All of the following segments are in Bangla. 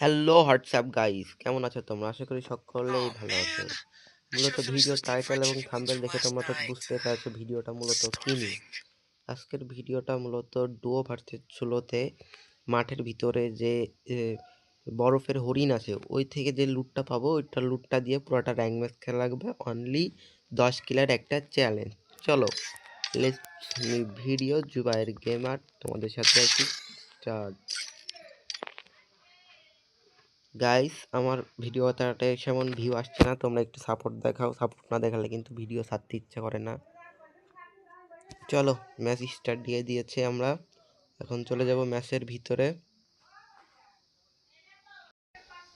হ্যালো হোয়াটসঅ্যাপ গাইস, কেমন আছো তোমরা? আশা করি সকলেই Oh ভালো আছো। man, I মূলত should have finished video those deep title fried এবং chicken wings থাম্বনেল from দেখে last তোমরা তো night. বুঝতে পারছো ভিডিওটা মূলত কি নিয়ে। Terrific. আজকের ভিডিওটা মূলত ডুও ভার্সেস সোলোতে মাঠের ভিতরে যে বরফের হরিণ আছে ওই থেকে যে লুটটা পাবো ওইটা লুটটা দিয়ে পুরোটা র্যাঙ্ক ম্যাচ খেলা লাগবে। অনলি 10 কিলার একটা চ্যালেঞ্জ। চলো লেটস ভিডিও জুবাইর গেমার তোমাদের সাথে আছি। স্টার্ট। গাইস, আমার ভিডিওটাতে সেমন ভিউ আসছে না, তোমরা একটু সাপোর্ট দেখাও। সাপোর্ট না দেখালে কিন্তু ভিডিও ছাড়তে ইচ্ছা করে না। চলো ম্যাচ স্টার্ট দিয়ে দিয়েছে, আমরা এখন চলে যাব ম্যাচের ভিতরে।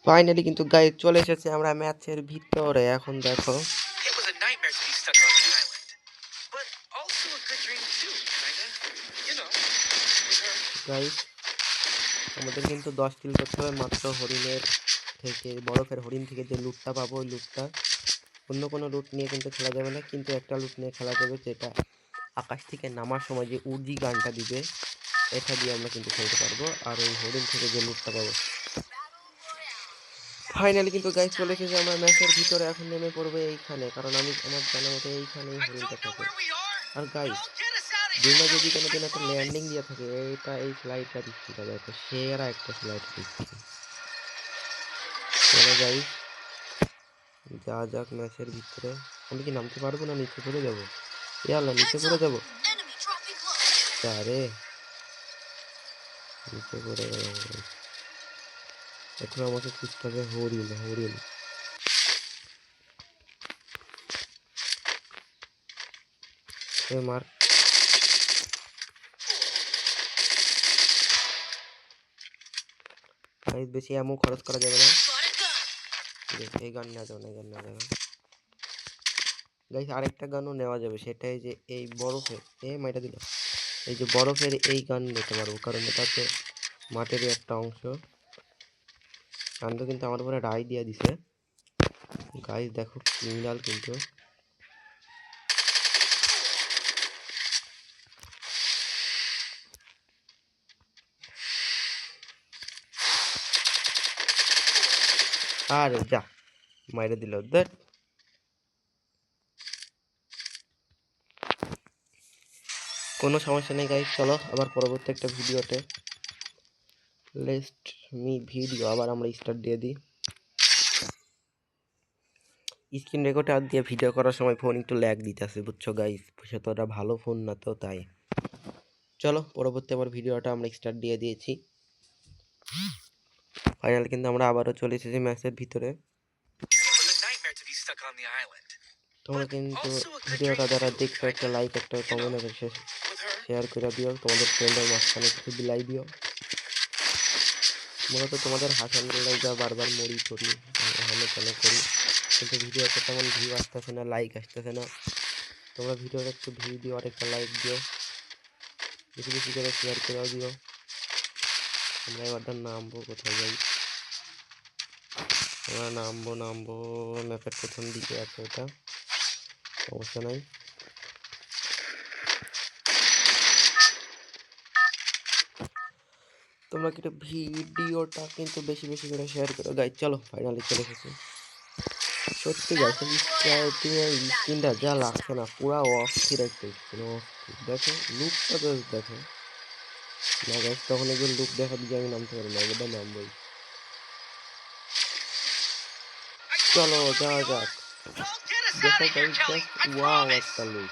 ফাইনালি কিন্তু গাইস চলে এসেছে আমরা ম্যাচের ভিতরে। এখন দেখো It was a nightmare to be stuck on the island, but also a good dream too, kinda. You know, with her. Guys, আমাদের কিন্তু 10 কিল করতে হবে মাত্র হরিণের থেকে, বরফের হরিণ থেকে যে লুটটা পাবো ওই লুটটা। অন্য কোনো লুট নিয়ে কিন্তু খেলা যাবে না, কিন্তু একটা লুট নিয়ে খেলা যাবে, যেটা আকাশ থেকে নামার সময় যে উর্জি গানটা দিবে এটা দিয়ে আমরা কিন্তু খেলতে পারবো। আর ওই হরিণ থেকে যে লুটটা পাবো। ফাইনালি কিন্তু গাইস চলে এসেছে আমরা ম্যাচের ভিতরে। এখন নেমে পড়বে এইখানে, কারণ আমার জানা মতে এইখানেই I হরিণটা don't know থাকে। where we are. আর guys, Y'all get us out of here গেমে যদি early as কোনোদিন quick একটা moving. ল্যান্ডিং দিয়ে থাকে, এটা এই স্লাইডটা দিচ্ছিটা দেখো, সেরা একটা স্লাইড দিচ্ছি। চলো গাইস যা যাক ম্যাচের ভিতরে। আমি কি নামতে পারবো না? নিচে পড়ে যাবো? ইয়াল্লা নিচে পড়ে যাবো। আরে নিচে পড়ে গেলাম guys। এখন আমাকে খুঁজতে হবে হরিণ। হরিণ মার। গাইস বেশি এমন খরচ করা যাবে না। এই গান নেওয়া যাবে না, এই গান নেওয়া যাবে না গাইস। আরেকটা গানও নেওয়া যাবে, সেটাই যে এই বরফের মাইটা দিল, এই যে বরফের এই গান নিতে পারবো, কারণ এটা তো মাঠেরই একটা অংশ। শান্ত কিন্তু আমার উপরে রায় দিয়ে দিছে গাইস, দেখো ক্রিমিনাল কিন্তু। আরে যা মাইরে দিল দেখ। কোনো সমস্যা নেই গাইস, চলো আবার পরবর্তী একটা ভিডিওতে লেটস ভিডিও আবার আমরা স্টার্ট দিয়ে দিই। স্ক্রিন রেকর্ডার দিয়ে ভিডিও করার সময় ফোন একটু ল্যাগ দিতেছে, বুঝছো গাইস, সেটা ভালো ফোন না তো তাই। চলো পরবর্তী আবার ভিডিওটা আমরা স্টার্ট দিয়ে দিয়েছি। ফাইনাল কিন্তু আমরা আবারও চলে এসেছি ম্যাচের ভিতরে। It was a nightmare to be stuck on the island, তোমরা but কিন্তু also a good ভিডিওটা dream যারা too, দেখছো একটা kinda. লাইক একটা You know, কমেন্ট একটা with her. শেয়ার করে দিও, তোমাদের ফ্রেন্ডের মাঝখানে কিছু বিলাই দিও। মূলত তোমাদের হাসানোর লাইক যা বারবার মরি করি, এখানে কেন করি, কিন্তু ভিডিওতে তেমন ভিউ আসতেছে না, লাইক আসতেছে না। তোমরা ভিডিওটা একটু ভিউ দিও আর একটা লাইক দিও, বেশি বেশি করে শেয়ার করেও দিও। আমরা এবার নামবো কোথায় যাই? আমরা নামবো ম্যাপের প্রথম দিকে আছে, এটা সমস্যা নাই। তোমরা কিন্তু ভিডিওটা কিন্তু বেশি বেশি করে শেয়ার করো গাইস। চলো ফাইনালি চলে এসেছি। সত্যি গাইস স্টার্টিং এর স্ক্রিনটা যা লাগছে না, পুরা অস্থির একটা স্ক্রিন, অস্থির। দেখো লুকটা জাস্ট দেখো না গাইস, তখন এগুলো লুক দেখা দিয়ে আমি নামতে পারি না, এবার নামবই। I don't চলো know where যাওয়া we যাক। are. Y'all get us out দেখো of here, guys Kelly. Just I wow promise. একটা লুক।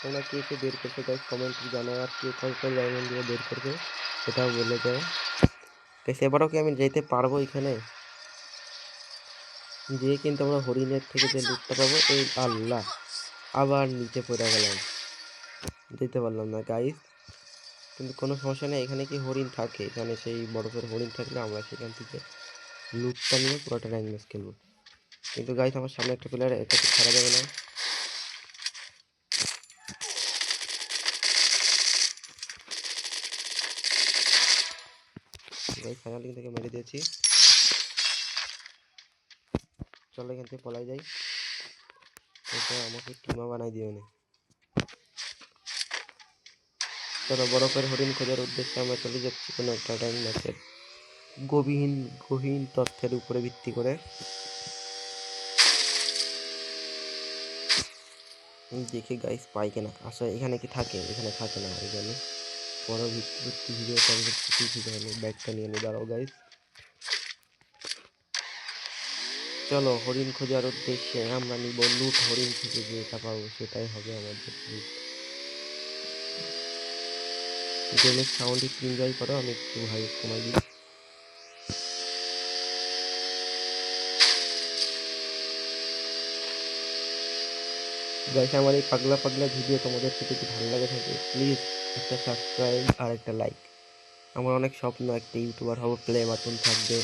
তোমরা কে কে বের করছো গাইস কমেন্টে জানাও, আর কে কয় কয় ডায়মন্ড দিয়ে বের করবে সেটাও বলে দাও গাইস। এবারও কি আমি যেতে পারবো এখানে? যে কিন্তু আমরা হরিণের থেকে যে লুটটা পাবো, এই আল্লাহ আবার নিচে পড়ে গেলাম, যেতে পারলাম না গাইস। কিন্তু কোনো সমস্যা নেই, এখানে কি হরিণ থাকে? এখানে সেই বরফের হরিণ থাকলে আমরা সেখান থেকে লুটটা নিয়ে পুরোটা র্যাঙ্ক ম্যাচ খেলবো। কিন্তু গাইস আমার সামনে একটা প্লেয়ার, এটাকে ছাড়া যাবে না। গাইস ফাইনালি কিন্তু মেরে দিয়েছি। চলো এখান থেকে পলাই যাই, এটা আমাকে টিমা বানাই দিও না। চলো বরফের হরিণ খোঁজার উদ্দেশ্যে আমরা চলে যাচ্ছি কোনো একটা র্যাঙ্ক ম্যাচের গভীর গহীন তথ্যের উপরে ভিত্তি করে। দেখি গাইস পাই কিনা। আচ্ছা এখানে কি থাকে? এখানে থাকে না, এই জন্য পরবর্তী ভিডিওতে আমি খুঁজে হলো ব্যাগটা নিয়ে নিই। দাঁড়াও গাইস, চলো হরিণ খোঁজার উদ্দেশ্যে আমরা নিব লুট। হরিণ থেকে যেটা পাবো সেটাই হবে আমাদের লুট। গেমের সাউন্ড একটু এনজয় করো, আমি একটু হাই কমাই দিই। গাইস আমার এই পাগলা পাগলা ভিডিও তোমাদের যদি ভালো লাগে থাকে প্লিজ একটা সাবস্ক্রাইব আর একটা লাইক। আমার অনেক স্বপ্ন একটা ইউটিউবার হবো, প্লে বাটন থাকবে,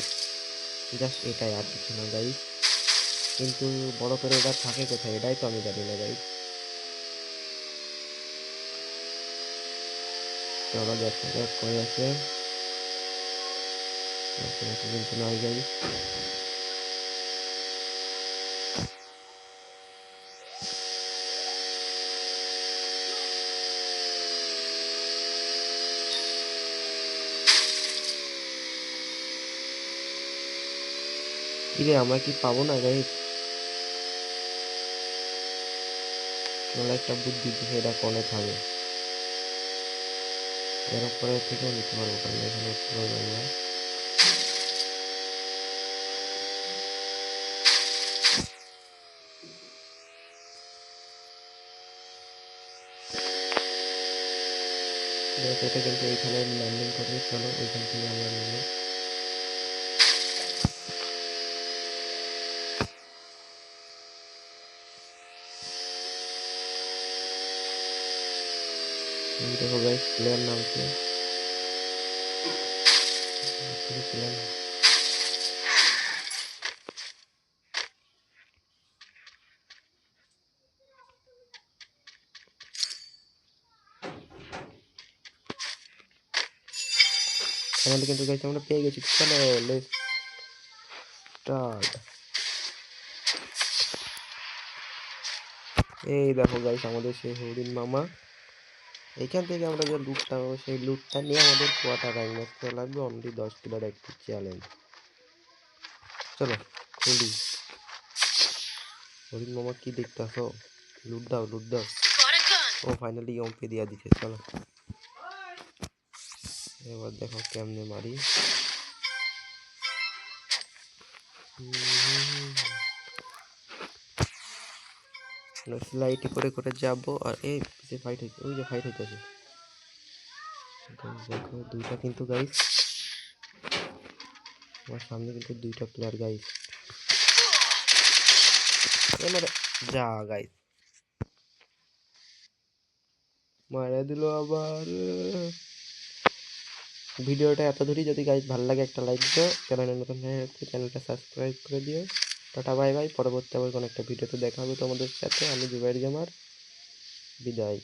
জাস্ট এটাই, আর কিছু না গাইস। কিন্তু বড় করে ওটা থাকে কোথায় এটাই তো আমি জানি না গাইস। চলো দেখা যাক কই আছে। কিন্তু নাই গাইস। কিরে আমরা কি পাবো না গাইস? চলো একটা বুদ্ধি দিছে, এটা কোনে থামে, এর উপরে থেকেও নিতে পারবো, কারণ এখানে উঠতে পারবো না। দেখ এটা কিন্তু এইখানে ল্যান্ডিং করবে, চলো ওইখান থেকে আমরা নেবো। দেখো গাইস প্লেয়ার নামছে, প্লেয়ার ফাইনালি কিন্তু গাইস আমরা পেয়ে গেছি। চলো লেটস স্টার্ট। এই দেখো গাইস আমাদের সেই হরিণ মামা। এইখান থেকে আমরা যে লুটটা পাবো সেই লুটটা নিয়ে আমাদের কোয়ার্টার র্যাঙ্ক ম্যাচ খেলা লাগবে, অনলি 10 কিলোর একটি চ্যালেঞ্জ। চলো খুলি। হরিণ মামা কি দেখতেছো? লুট দাও লুট দাও। ও ফাইনালি এমপি দিয়া দিছে। চলো এবার দেখো কেমনে মারি। স্লাইড করে করে যাবো, আর এই যে ফাইট হইছে, ওই যে ফাইট হইতেছে দেখো দুইটা কিন্তু গাইস, আমার সামনে কিন্তু দুইটা প্লেয়ার গাইস। এবারে যা গাইস মারা দিল আবার। ভিডিওটা এত ধরি যদি গাইস ভালো লাগে একটা লাইক দিও, চ্যানেলে নতুন হয়ে থাকলে চ্যানেলটা সাবস্ক্রাইব করে দিও। টাটা বাই বাই, পরবর্তী আবার কোনো একটা ভিডিওতে দেখা হবে তোমাদের সাথে। আমি জুবাইর জামার, বিদায়।